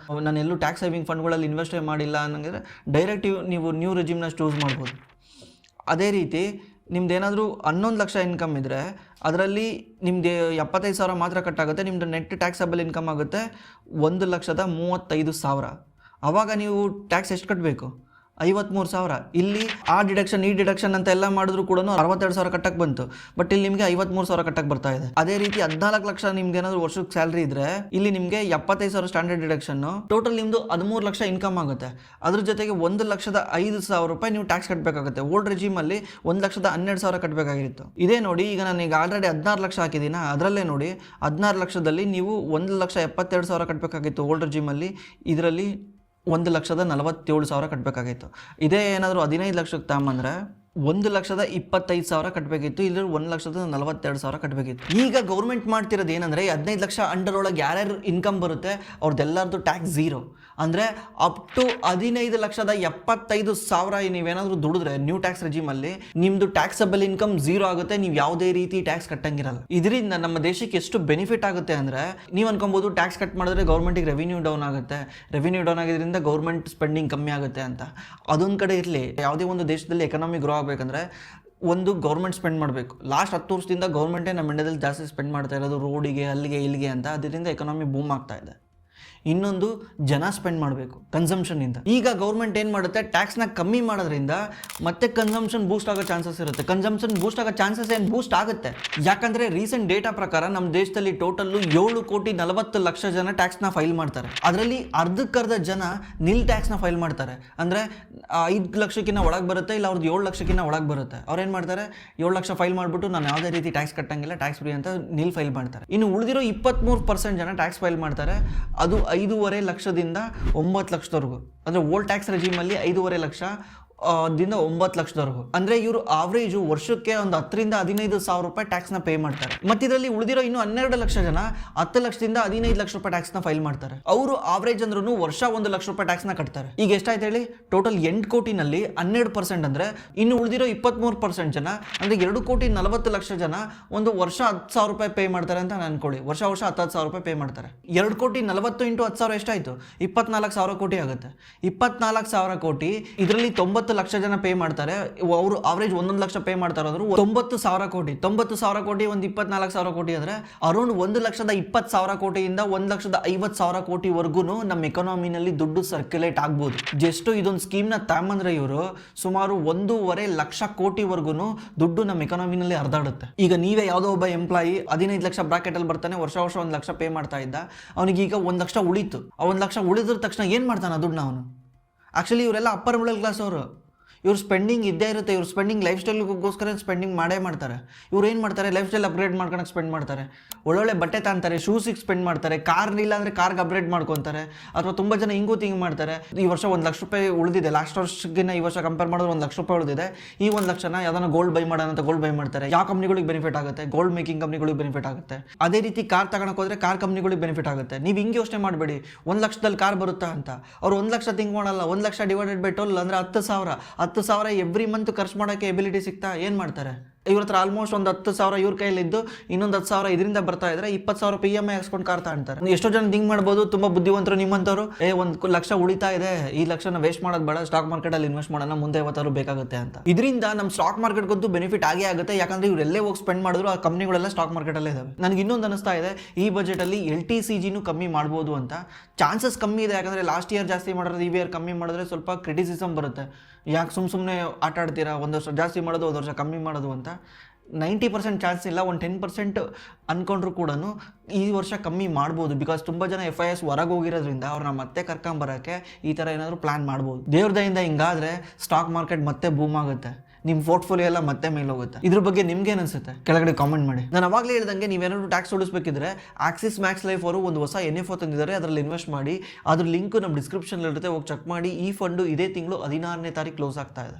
ನಾನು ಎಲ್ಲೂ ಟ್ಯಾಕ್ಸ್ ಸೇವಿಂಗ್ ಫಂಡ್ಗಳಲ್ಲಿ ಇನ್ವೆಸ್ಟೇ ಮಾಡಿಲ್ಲ ಅನ್ನಂಗಿದ್ರೆ ಡೈರೆಕ್ಟ್ ನೀವು ನ್ಯೂ ರೆಜಿಮ್ನ ಚೂಸ್ ಮಾಡ್ಬೋದು. ಅದೇ ರೀತಿ ನಿಮ್ದೇನಾದರೂ 11 ಲಕ್ಷ ಇನ್ಕಮ್ ಇದ್ದರೆ ಅದರಲ್ಲಿ ನಿಮಗೆ 75,000 ಮಾತ್ರ ಕಟ್ಟಾಗುತ್ತೆ. ನಿಮ್ಮದು ನೆಟ್ ಟ್ಯಾಕ್ಸಬಲ್ ಇನ್ಕಮ್ ಆಗುತ್ತೆ 1,35,000. ಆವಾಗ ನೀವು ಟ್ಯಾಕ್ಸ್ ಎಷ್ಟು ಕಟ್ಟಬೇಕು? 53,000. ಇಲ್ಲಿ ಆ ಡಿಡಕ್ಷನ್ ಈ ಡಿಡಕ್ಷನ್ ಅಂತ ಎಲ್ಲ ಮಾಡಿದ್ರು ಕೂಡ 62,000 ಕಟ್ಟಕ್ಕೆ ಬಂತು. ಬಟ್ ಇಲ್ಲಿ ನಿಮಗೆ 53,000 ಕಟ್ಟಕ್ಕೆ ಬರ್ತಾ ಇದೆ. ಅದೇ ರೀತಿ 14 ಲಕ್ಷ ನಿಮ್ಗೆ ಏನಾದರೂ ವರ್ಷಕ್ಕೆ ಸ್ಯಾಲ್ರಿ ಇದ್ರೆ ಇಲ್ಲಿ ನಿಮಗೆ 75,000 ಸ್ಟ್ಯಾಂಡರ್ಡ್ ಡಿಡಕ್ಷನ್, ಟೋಟಲ್ ನಿಮ್ಮದು 13 ಲಕ್ಷ ಇನ್ಕಮ್ ಆಗುತ್ತೆ. ಅದ್ರ ಜೊತೆಗೆ 1,05,000 ರೂಪಾಯಿ ನೀವು ಟ್ಯಾಕ್ಸ್ ಕಟ್ಟಬೇಕಾಗುತ್ತೆ. ಓಲ್ಡ್ ರೆಜಿಮಲ್ಲಿ 1,12,000 ಕಟ್ಟಬೇಕಾಗಿತ್ತು. ಇದೇ ನೋಡಿ, ಈಗ ನಾನು ಈಗ ಆಲ್ರೆಡಿ 16 ಲಕ್ಷ ಹಾಕಿದ್ದೀನ, ಅದರಲ್ಲೇ ನೋಡಿ 16 ಲಕ್ಷದಲ್ಲಿ ನೀವು 1,72,000 ಕಟ್ಟಬೇಕಾಗಿತ್ತು ಓಲ್ಡ್ ರೆಜಿಮಲ್ಲಿ. ಇದರಲ್ಲಿ 1,47,000 ಕಟ್ಟಬೇಕಾಗಿತ್ತು. ಇದೇ ಏನಾದರೂ 15 ಲಕ್ಷಕ್ಕೆ ತಗೊಂಬಂದ್ರೆ 1,25,000 ಕಟ್ಟಬೇಕಿತ್ತು. ಇಲ್ಲಿ 1,42,000 ಕಟ್ಟಬೇಕಿತ್ತು. ಈಗ ಗೌರ್ಮೆಂಟ್ ಮಾಡ್ತಿರೋದು ಏನಂದರೆ 15 ಲಕ್ಷ ಅಂಡರ್ ಒಳಗೆ ಯಾರ್ಯಾರು ಇನ್ಕಮ್ ಬರುತ್ತೆ ಅವ್ರದ್ದೆಲ್ಲರದು ಟ್ಯಾಕ್ಸ್ ಝೀರೋ. ಅಂದರೆ ಅಪ್ ಟು 15,75,000 ನೀವೇನಾದರೂ ದುಡಿದ್ರೆ ನ್ಯೂ ಟ್ಯಾಕ್ಸ್ ರೆಜಿಮಲ್ಲಿ ನಿಮ್ಮದು ಟ್ಯಾಕ್ಸಬಲ್ ಇನ್ಕಮ್ ಝೀರೋ ಆಗುತ್ತೆ. ನೀವು ಯಾವುದೇ ರೀತಿ ಟ್ಯಾಕ್ಸ್ ಕಟ್ಟಂಗಿರಲ್ಲ. ಇದರಿಂದ ನಮ್ಮ ದೇಶಕ್ಕೆ ಎಷ್ಟು ಬೆನಿಫಿಟ್ ಆಗುತ್ತೆ ಅಂದರೆ, ನೀವು ಅನ್ಕೊಬೋದು ಟ್ಯಾಕ್ಸ್ ಕಟ್ ಮಾಡಿದ್ರೆ ಗೌರ್ಮೆಂಟಿಗೆ ರೆವಿನ್ಯೂ ಡೌನ್ ಆಗುತ್ತೆ, ರೆವಿನ್ಯೂ ಡೌನ್ ಆಗಿದ್ದರಿಂದ ಗೌರ್ಮೆಂಟ್ ಸ್ಪೆಂಡಿಂಗ್ ಕಮ್ಮಿ ಆಗುತ್ತೆ ಅಂತ. ಅದೊಂದು ಕಡೆ ಇರಲಿ. ಯಾವುದೇ ಒಂದು ದೇಶದಲ್ಲಿ ಎಕನಾಮಿ ಗ್ರೋ ಆಗಬೇಕಂದ್ರೆ ಒಂದು ಗೌರ್ಮೆಂಟ್ ಸ್ಪೆಂಡ್ ಮಾಡಬೇಕು. ಲಾಸ್ಟ್ 10 ವರ್ಷದಿಂದ ಗೌರ್ಮೆಂಟೇ ನಮ್ಮ ಇಂಡಿಯಾದಲ್ಲಿ ಜಾಸ್ತಿ ಸ್ಪೆಂಡ್ ಮಾಡ್ತಾ ಇರೋದು ರೋಡಿಗೆ, ಅಲ್ಲಿಗೆ ಇಲ್ಲಿಗೆ ಅಂತ. ಅದರಿಂದ ಎಕನಾಮಿ ಬೂಮ್ ಆಗ್ತಾ ಇದೆ. ಇನ್ನೊಂದು ಜನ ಸ್ಪೆಂಡ್ ಮಾಡಬೇಕು ಕನ್ಸಂಪ್ಷನ್ನಿಂದ. ಈಗ ಗೌರ್ಮೆಂಟ್ ಏನು ಮಾಡುತ್ತೆ, ಟ್ಯಾಕ್ಸ್ನ ಕಮ್ಮಿ ಮಾಡೋದ್ರಿಂದ ಮತ್ತೆ ಕನ್ಸಂಪ್ಷನ್ ಬೂಸ್ಟ್ ಆಗೋ ಚಾನ್ಸಸ್ ಇರುತ್ತೆ. ಕನ್ಸಂಪ್ಷನ್ ಬೂಸ್ಟ್ ಆಗೋ ಚಾನ್ಸಸ್ ಏನು ಬೂಸ್ಟ್ ಆಗುತ್ತೆ. ಯಾಕಂದರೆ ರೀಸೆಂಟ್ ಡೇಟಾ ಪ್ರಕಾರ ನಮ್ಮ ದೇಶದಲ್ಲಿ ಟೋಟಲ್ಲು 7,40,00,000 ಜನ ಟ್ಯಾಕ್ಸ್ನ ಫೈಲ್ ಮಾಡ್ತಾರೆ. ಅದರಲ್ಲಿ ಅರ್ಧಕ್ಕರ್ಧ ಜನ ನಿಲ್ ಟ್ಯಾಕ್ಸ್ನ ಫೈಲ್ ಮಾಡ್ತಾರೆ. ಅಂದರೆ 5 ಲಕ್ಷಕ್ಕಿಂತ ಒಳಗೆ ಬರುತ್ತೆ, ಇಲ್ಲ ಅವ್ರದ್ದು 7 ಲಕ್ಷಕ್ಕಿಂತ ಒಳಗೆ ಬರುತ್ತೆ. ಅವ್ರು ಏನು ಮಾಡ್ತಾರೆ, 7 ಲಕ್ಷ ಫೈಲ್ ಮಾಡಿಬಿಟ್ಟು ನಾನು ಯಾವುದೇ ರೀತಿ ಟ್ಯಾಕ್ಸ್ ಕಟ್ಟಂಗಿಲ್ಲ, ಟ್ಯಾಕ್ಸ್ ಫ್ರೀ ಅಂತ ನಿಲ್ ಫೈಲ್ ಮಾಡ್ತಾರೆ. ಇನ್ನು ಉಳಿದಿರೋ 23% ಜನ ಟ್ಯಾಕ್ಸ್ ಫೈಲ್ ಮಾಡ್ತಾರೆ. ಅದು 5.5 ಲಕ್ಷದಿಂದ 9 ಲಕ್ಷದವರೆಗೂ. ಅಂದರೆ ಓಲ್ಡ್ ಟ್ಯಾಕ್ಸ್ ರೆಜಿಮಲ್ಲಿ 5.5 ಲಕ್ಷ ದಿಂದ 9 ಲಕ್ಷದವರೆಗೂ. ಅಂದರೆ ಇವರು ಆವ್ರೇಜು ವರ್ಷಕ್ಕೆ ಒಂದು 10,000ರಿಂದ 15,000 ರೂಪಾಯಿ ಟ್ಯಾಕ್ಸ್ನ ಪೇ ಮಾಡ್ತಾರೆ. ಮತ್ತು ಇದರಲ್ಲಿ ಉಳಿದಿರೋ ಇನ್ನು 12 ಲಕ್ಷ ಜನ 10 ಲಕ್ಷದಿಂದ 15 ಲಕ್ಷ ರೂಪಾಯಿ ಟ್ಯಾಕ್ಸ್ನ ಫೈಲ್ ಮಾಡ್ತಾರೆ. ಅವರು ಆವ್ರೇಜ್ ಅಂದ್ರೂ ವರ್ಷ 1 ಲಕ್ಷ ರೂಪಾಯಿ ಟ್ಯಾಕ್ಸ್ನ ಕಟ್ತಾರೆ. ಈಗ ಎಷ್ಟಾಯ್ತು ಹೇಳಿ, ಟೋಟಲ್ 8 ಕೋಟಿನಲ್ಲಿ 12% ಅಂದರೆ ಇನ್ನು ಉಳಿದಿರೋ 23% ಜನ, ಅಂದರೆ 2,40,00,000 ಜನ ಒಂದು ವರ್ಷ 10,000 ರೂಪಾಯಿ ಪೇ ಮಾಡ್ತಾರೆ ಅಂತ ಅನ್ಕೊಳ್ಳಿ. ವರ್ಷ 10,000 ರೂಪಾಯಿ ಪೇ ಮಾಡ್ತಾರೆ. 2,40,00,000 × 10,000 ಎಷ್ಟಾಯಿತು? 24,000 ಕೋಟಿ ಆಗುತ್ತೆ. 24,000 ಕೋಟಿ. ಇದರಲ್ಲಿ 90 ಲಕ್ಷ ಜನ ಪೇ ಮಾಡ್ತಾರೆ. ಅವರು ಆವ್ರೇಜ್ 1 ಲಕ್ಷ ಪೇ ಮಾಡ್ತಾ ಇರೋದ್ರು 90,000 ಕೋಟಿ. 90,000 ಕೋಟಿ ಒಂದು 24,000 ಕೋಟಿ ಆದರೆ ಅರೌಂಡ್ 1,20,000 ಕೋಟಿಯಿಂದ 1,50,000 ಕೋಟಿವರೆಗೂ ನಮ್ಮ ಎಕಾನಮಿನಲ್ಲಿ ದುಡ್ಡು ಸರ್ಕ್ಯುಲೇಟ್ ಆಗ್ಬೋದು. ಜಸ್ಟ್ ಇದೊಂದು ಸ್ಕೀಮ್ನ ತಗೊಂಬಂದ್ರೆ ಇವರು ಸುಮಾರು 1.5 ಲಕ್ಷ ಕೋಟಿವರೆಗೂ ದುಡ್ಡು ನಮ್ಮ ಎಕಾನಮಿನಲ್ಲಿ ಹರಿದಾಡುತ್ತೆ. ಈಗ ನೀವೇ ಯಾವುದೋ ಒಬ್ಬ ಎಂಪ್ಲಾಯಿ 15 ಲಕ್ಷ ಬ್ರಾಕೆಟಲ್ಲಿ ಬರ್ತಾನೆ, ವರ್ಷ 1 ಲಕ್ಷ ಪೇ ಮಾಡ್ತಾ ಇದ್ದ. ಅವನಿಗೀಗ 1 ಲಕ್ಷ ಉಳಿತು. ಆ 1 ಲಕ್ಷ ಉಳಿದ್ರ ತಕ್ಷಣ ಏನು ಮಾಡ್ತಾನೆ ದುಡ್ಡನ್ನ ಅವನು? ಆ್ಯಕ್ಚುಲಿ ಇವರೆಲ್ಲ ಅಪ್ಪರ್ ಮಿಡಲ್ ಕ್ಲಾಸ್ ಅವರು. ಇವ್ರು ಸ್ಪೆಂಡಿಂಗ್ ಇದ್ದೇ ಇರುತ್ತೆ. ಇವ್ರು ಸ್ಪೆಂಡಿಂಗ್ ಲೈಫ್ ಸ್ಟೈಲ್ಗೋಸ್ಕರ ಸ್ಪೆಂಡಿಂಗ್ ಮಾಡೇ ಮಾಡ್ತಾರೆ. ಇವ್ರು ಏನು ಮಾಡ್ತಾರೆ, ಲೈಫ್ ಸ್ಟೈಲ್ ಅಪ್ಗ್ರೇಡ್ ಮಾಡ್ಕೊಳಕ್ಕೆ ಸ್ಪೆಂಡ್ ಮಾಡ್ತಾರೆ. ಒಳ್ಳೊಳ್ಳೆ ಬಟ್ಟೆ ತಾಂತಾರೆ, ಶೂಸಿಗೆ ಸ್ಪೆಂಡ್ ಮಾಡ್ತಾರೆ. ಕಾರ್ ಇಲ್ಲ ಅಂದರೆ ಕಾರ್ಗೆ ಅಪ್ಗ್ರೇಡ್ ಮಾಡ್ಕೊತಾರೆ. ಅಥವಾ ತುಂಬ ಜನ ಹಿಂಗೂ ಥಿಂಕ್ ಮಾಡ್ತಾರೆ, ಈ ವರ್ಷ 1 ಲಕ್ಷ ರೂಪಾಯಿ ಉಳಿದಿದೆ, ಲಾಸ್ಟ್ ವರ್ಷಕ್ಕಿಂತ ಈ ವರ್ಷ ಕಂಪೇರ್ ಮಾಡಿದ್ರೆ 1 ಲಕ್ಷ ರೂಪಾಯಿ ಉಳಿದಿದೆ, ಈ 1 ಲಕ್ಷನ ಯಾವ್ದಾನ ಗೋಲ್ಡ್ ಬೈ ಮಾಡೋಣ ಅಂತ ಗೋಲ್ಡ್ ಬೈ ಮಾಡ್ತಾರೆ. ಯಾವ ಕಂಪ್ನಿಗಳಿಗೆ ಬೆನಿಫಿಟ್ ಆಗುತ್ತೆ? ಗೋಲ್ಡ್ ಮೇಕಿಂಗ್ ಕಂಪ್ನಿಗಳಿಗೆ ಬೆನಿಫಿಟ್ ಆಗುತ್ತೆ. ಅದೇ ರೀತಿ ಕಾರ್ ತಗೊಳಕ್ಕೆ ಹೋದ್ರೆ ಕಾರ್ ಕಂಪ್ನಿಗಳಿಗೆ ಬೆನಿಫಿಟ್ ಆಗುತ್ತೆ. ನೀವು ಹಿಂಗೆ ಯೋಚನೆ ಮಾಡಬೇಡಿ 1 ಲಕ್ಷದಲ್ಲಿ ಕಾರ್ ಬರುತ್ತಾ ಅಂತ. ಅವ್ರು 1 ಲಕ್ಷ ಥಿಂಕ್ ಮಾಡಲ್ಲ. 1 ಲಕ್ಷ ಡಿವೈಡೆಡ್ ಬೈ 12 ಅಂದರೆ 10,000 ಎವ್ರಿ ಮಂತ್ ಖರ್ಚು ಮಾಡೋಕ್ಕೆ ಎಬಿಲಿಟಿ ಸಿಗ್ತಾ ಏನು ಮಾಡ್ತಾರೆ? ಇವ್ರ ಹತ್ರ ಆಲ್ಮೋಸ್ಟ್ ಒಂದು 10,000 ಇವ್ರ ಕೈಲಿದ್ದು ಇನ್ನೊಂದು 10,000 ಇದರಿಂದ ಬರ್ತಾ ಇದ್ರೆ 20,000 EMI ಹಾಕ್ಸ್ಕೊಂಡು ಕಾರ್ ತಗೊಂತಾರೆ. ಎಷ್ಟೋ ಜನ ಥಿಂಕ್ ಮಾಡ್ಬೋದು, ತುಂಬ ಬುದ್ಧಿವಂತರು ನಿಮ್ಮಂಥವ್ರು, 1 ಲಕ್ಷ ಉಳಿತಾ ಇದೆ, ಈ ಲಕ್ಷನ ವೇಸ್ಟ್ ಮಾಡೋದು ಬೇಡ, ಸ್ಟಾಕ್ ಮಾರ್ಕೆಟಲ್ಲಿ ಇನ್ವೆಸ್ಟ್ ಮಾಡೋಣ, ಮುಂದೆ 50,000 ಬೇಕಾಗುತ್ತೆ ಅಂತ. ಇದರಿಂದ ನಮ್ಮ ಸ್ಟಾಕ್ ಮಾರ್ಕೆಟ್ಗಂತೂ ಬೆನಿಫಿಟ್ ಆಗೇ ಆಗುತ್ತೆ. ಯಾಕಂದ್ರೆ ಇವರೆಲ್ಲೇ ಹೋಗಿ ಸ್ಪೆಂಡ್ ಮಾಡಿದ್ರು ಆ ಕಂಪ್ನಿಗಳೆಲ್ಲ ಸ್ಟಾಕ್ ಮಾರ್ಕೆಟಲ್ಲೇ ಇದಾವೆ. ನನಗೆ ಇನ್ನೊಂದು ಅನಿಸ್ತಾ ಇದೆ, ಈ ಬಜೆಟಲ್ಲಿ LTCGನೂ ಕಮ್ಮಿ ಮಾಡ್ಬೋದು ಅಂತ. ಚಾನ್ಸಸ್ ಕಮ್ಮಿ ಇದೆ. ಯಾಕಂದರೆ ಲಾಸ್ಟ್ ಇಯರ್ ಜಾಸ್ತಿ ಮಾಡಿದ್ರೆ ಈ ಇಯರ್ ಕಮ್ಮಿ ಮಾಡಿದ್ರೆ ಸ್ವಲ್ಪ ಕ್ರಿಟಿಸಿಸಮ್ ಬರುತ್ತೆ. ಯಾಕೆ ಸುಮ್ಮನೆ ಆಟ ಆಡ್ತೀರಾ, 1 ವರ್ಷ ಜಾಸ್ತಿ ಮಾಡೋದು 1 ವರ್ಷ ಕಮ್ಮಿ ಮಾಡೋದು ಅಂತ. 90% ಚಾನ್ಸ್ ಇಲ್ಲ, ಒಂದು 10% ಅಂದ್ಕೊಂಡ್ರು ಕೂಡ ಈ ವರ್ಷ ಕಮ್ಮಿ ಮಾಡ್ಬೋದು. ಬಿಕಾಸ್ ತುಂಬ ಜನ FIS ಹೊರಗೆ ಹೋಗಿರೋದ್ರಿಂದ ಅವ್ರನ್ನ ಮತ್ತೆ ಕರ್ಕೊಂಬರೋಕ್ಕೆ ಈ ಥರ ಏನಾದರೂ ಪ್ಲ್ಯಾನ್ ಮಾಡ್ಬೋದು. ದೇವ್ರ ದಯಿಂದ ಹಿಂಗಾದರೆ ಸ್ಟಾಕ್ ಮಾರ್ಕೆಟ್ ಮತ್ತೆ ಬೂಮ್ ಆಗುತ್ತೆ, ನಿಮ್ಮ ಪೋರ್ಟ್ಫೋಲಿಯೋ ಎಲ್ಲ ಮತ್ತೆ ಮೇಲೆ ಹೋಗುತ್ತೆ. ಇದ್ರ ಬಗ್ಗೆ ನಿಮ್ಗೆ ಏನು ಅನ್ಸುತ್ತೆ ಕೆಳಗಡೆ ಕಾಮೆಂಟ್ ಮಾಡಿ. ನಾನು ಅವಾಗಲೇ ಹೇಳ್ದಂಗೆ ನೀವೇನಾದ್ರು ಟ್ಯಾಕ್ಸ್ ಉಳಿಸ್ಬೇಕಿದ್ರೆ ಆಕ್ಸಿಸ್ ಮ್ಯಾಕ್ಸ್ ಲೈಫ್ ಅವರು ಒಂದು ಹೊಸ NFO ತಂದಿದ್ದಾರೆ, ಅದರಲ್ಲಿ ಇನ್ವೆಸ್ಟ್ ಮಾಡಿ. ಅದ್ರ ಲಿಂಕ್ ನಮ್ಮ ಡಿಸ್ಕ್ರಿಪ್ಷನ್ ಇರುತ್ತೆ, ಹೋಗಿ ಚೆಕ್ ಮಾಡಿ. ಈ ಫಂಡು ಇದೇ ತಿಂಗಳು 16ನೇ ತಾರೀಕು ಕ್ಲೋಸ್ ಆಗ್ತಾ ಇದೆ.